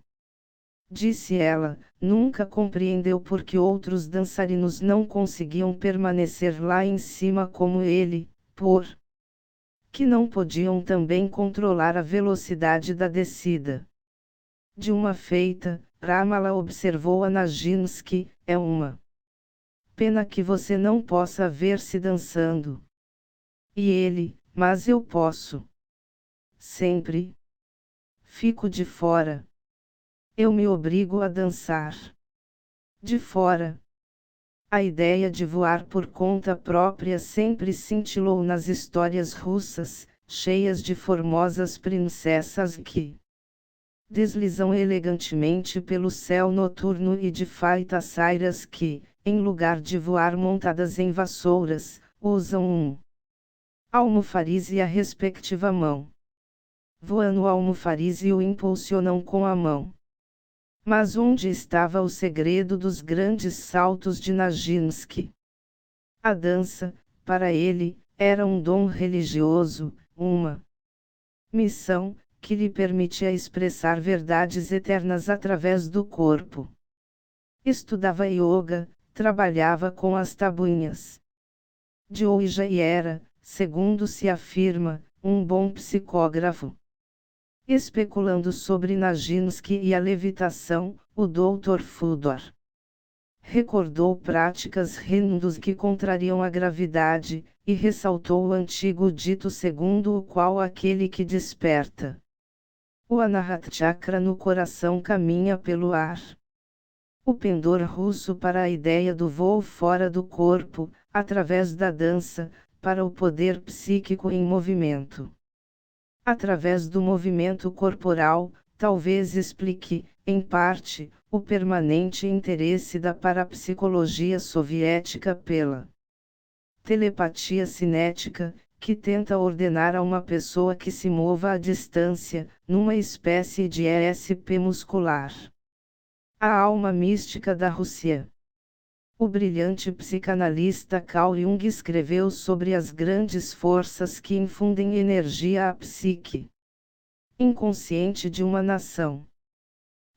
Disse ela, nunca compreendeu por que outros dançarinos não conseguiam permanecer lá em cima como ele, por que não podiam também controlar a velocidade da descida. De uma feita, Ramala observou a Nijinsky, é uma pena que você não possa ver-se dançando. E ele, mas eu posso. Sempre. Fico de fora. Eu me obrigo a dançar. De fora. A ideia de voar por conta própria sempre cintilou nas histórias russas, cheias de formosas princesas que deslizam elegantemente pelo céu noturno e de feiticeiras que, em lugar de voar montadas em vassouras, usam um almofariz e a respectiva mão. Voando o almofariz e o impulsionam com a mão. Mas onde estava o segredo dos grandes saltos de Nijinsky? A dança, para ele, era um dom religioso, uma missão, que lhe permitia expressar verdades eternas através do corpo. Estudava yoga, trabalhava com as tabuinhas de Ouija e era, segundo se afirma, um bom psicógrafo. Especulando sobre Nijinsky e a levitação, o Dr. Fudor recordou práticas hindus que contrariam a gravidade, e ressaltou o antigo dito segundo o qual aquele que desperta o Anahata Chakra no coração caminha pelo ar. O pendor russo para a ideia do voo fora do corpo, através da dança, para o poder psíquico em movimento. Através do movimento corporal, talvez explique, em parte, o permanente interesse da parapsicologia soviética pela telepatia cinética, que tenta ordenar a uma pessoa que se mova à distância, numa espécie de ESP muscular. A alma mística da Rússia. O brilhante psicanalista Carl Jung escreveu sobre as grandes forças que infundem energia à psique inconsciente de uma nação.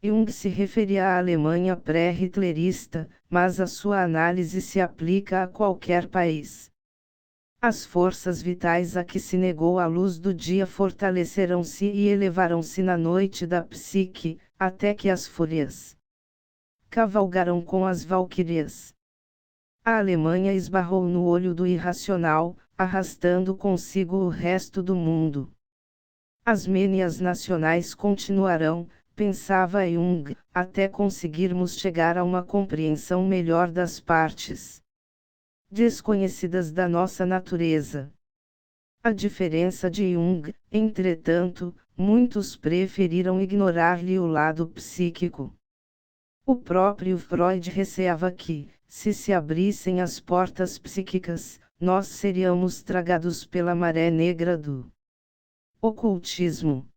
Jung se referia à Alemanha pré-hitlerista, mas a sua análise se aplica a qualquer país. As forças vitais a que se negou a luz do dia fortalecerão-se e elevarão-se na noite da psique, até que as fúrias cavalgarão com as valquírias. A Alemanha esbarrou no olho do irracional, arrastando consigo o resto do mundo. As mênias nacionais continuarão, pensava Jung, até conseguirmos chegar a uma compreensão melhor das partes desconhecidas da nossa natureza. A diferença de Jung, entretanto, muitos preferiram ignorar-lhe o lado psíquico. O próprio Freud receava que, se abrissem as portas psíquicas, nós seríamos tragados pela maré negra do ocultismo.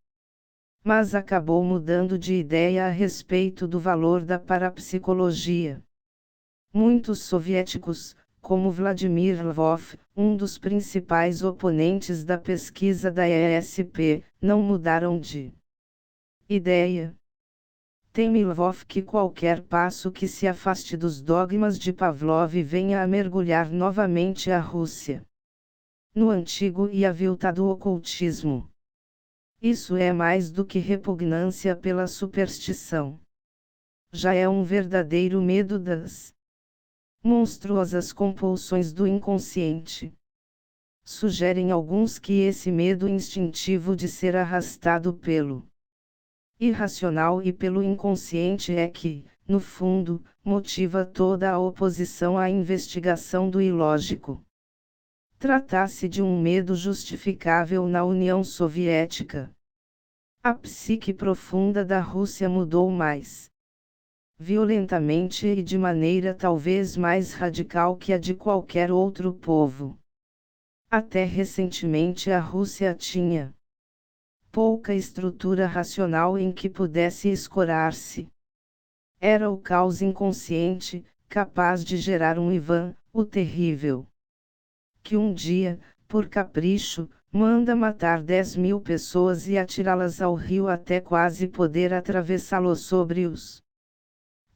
Mas acabou mudando de ideia a respeito do valor da parapsicologia. Muitos soviéticos, como Vladimir Lvov, um dos principais oponentes da pesquisa da ESP, não mudaram de ideia. Teme Lvov que qualquer passo que se afaste dos dogmas de Pavlov venha a mergulhar novamente a Rússia no antigo e aviltado ocultismo. Isso é mais do que repugnância pela superstição. já é um verdadeiro medo das monstruosas compulsões do inconsciente. Sugerem alguns que esse medo instintivo de ser arrastado pelo irracional e pelo inconsciente é que, no fundo, motiva toda a oposição à investigação do ilógico. Trata-se de um medo justificável na União Soviética. A psique profunda da Rússia mudou mais violentamente e de maneira talvez mais radical que a de qualquer outro povo. Até recentemente a Rússia tinha pouca estrutura racional em que pudesse escorar-se. Era o caos inconsciente, capaz de gerar um Ivan, o terrível, que um dia, por capricho, manda matar 10.000 pessoas e atirá-las ao rio até quase poder atravessá-lo sobre os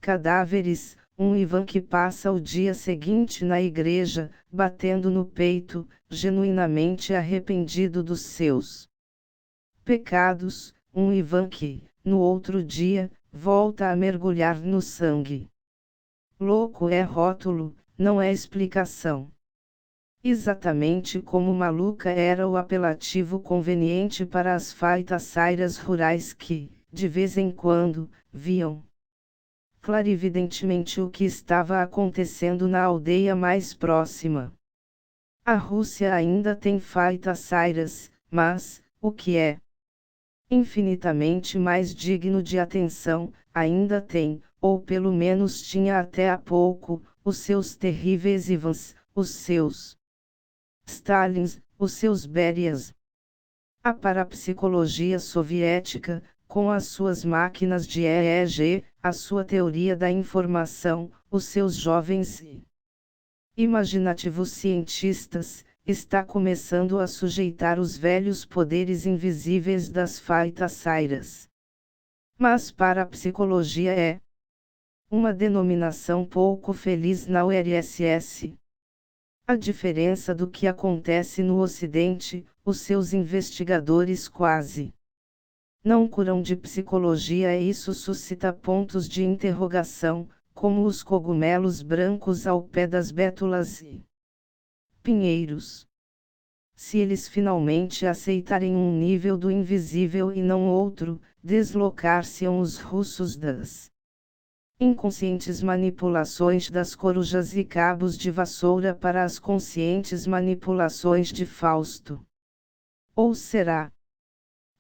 cadáveres, um Ivan que passa o dia seguinte na igreja, batendo no peito, genuinamente arrependido dos seus pecados, um Ivan que, no outro dia, volta a mergulhar no sangue. Louco é rótulo, não é explicação. Exatamente como maluca era o apelativo conveniente para as feitiçairas rurais que, de vez em quando, viam clarividentemente o que estava acontecendo na aldeia mais próxima. A Rússia ainda tem feiticeiras, mas, o que é infinitamente mais digno de atenção, ainda tem, ou pelo menos tinha até há pouco, os seus terríveis Ivans, os seus Stalins, os seus Berias. A parapsicologia soviética, com as suas máquinas de EEG, a sua teoria da informação, os seus jovens e imaginativos cientistas, está começando a sujeitar os velhos poderes invisíveis das feiticeiras. Mas parapsicologia é uma denominação pouco feliz na URSS. A diferença do que acontece no Ocidente, os seus investigadores quase não curam de psicologia e isso suscita pontos de interrogação, como os cogumelos brancos ao pé das bétulas e pinheiros. Se eles finalmente aceitarem um nível do invisível e não outro, deslocar-se-ão os russos das inconscientes manipulações das corujas e cabos de vassoura para as conscientes manipulações de Fausto. Ou será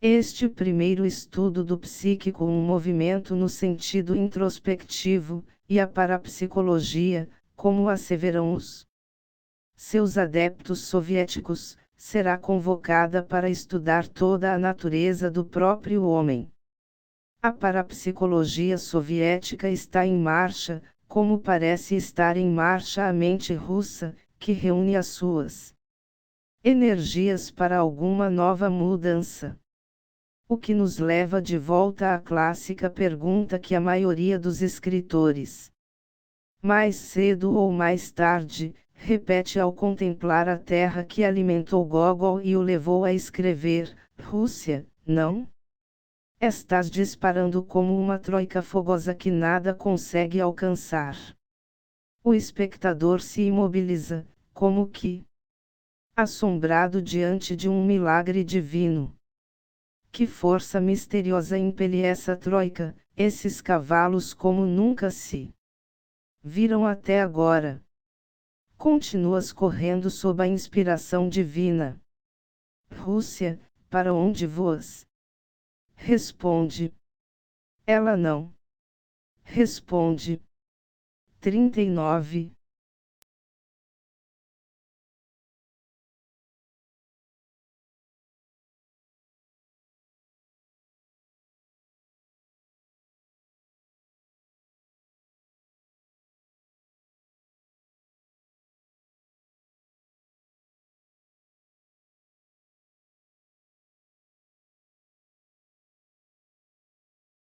este o primeiro estudo do psíquico um movimento no sentido introspectivo, e a parapsicologia, como asseveram os seus adeptos soviéticos, será convocada para estudar toda a natureza do próprio homem. A parapsicologia soviética está em marcha, como parece estar em marcha a mente russa, que reúne as suas energias para alguma nova mudança. O que nos leva de volta à clássica pergunta que a maioria dos escritores, mais cedo ou mais tarde, repete ao contemplar a terra que alimentou Gogol e o levou a escrever: Rússia, não? Estás disparando como uma troika fogosa que nada consegue alcançar. O espectador se imobiliza, como que assombrado diante de um milagre divino. Que força misteriosa impele essa troika, esses cavalos como nunca se viram até agora. Continuas correndo sob a inspiração divina. Rússia, para onde voas? Responde. Ela não responde. 39.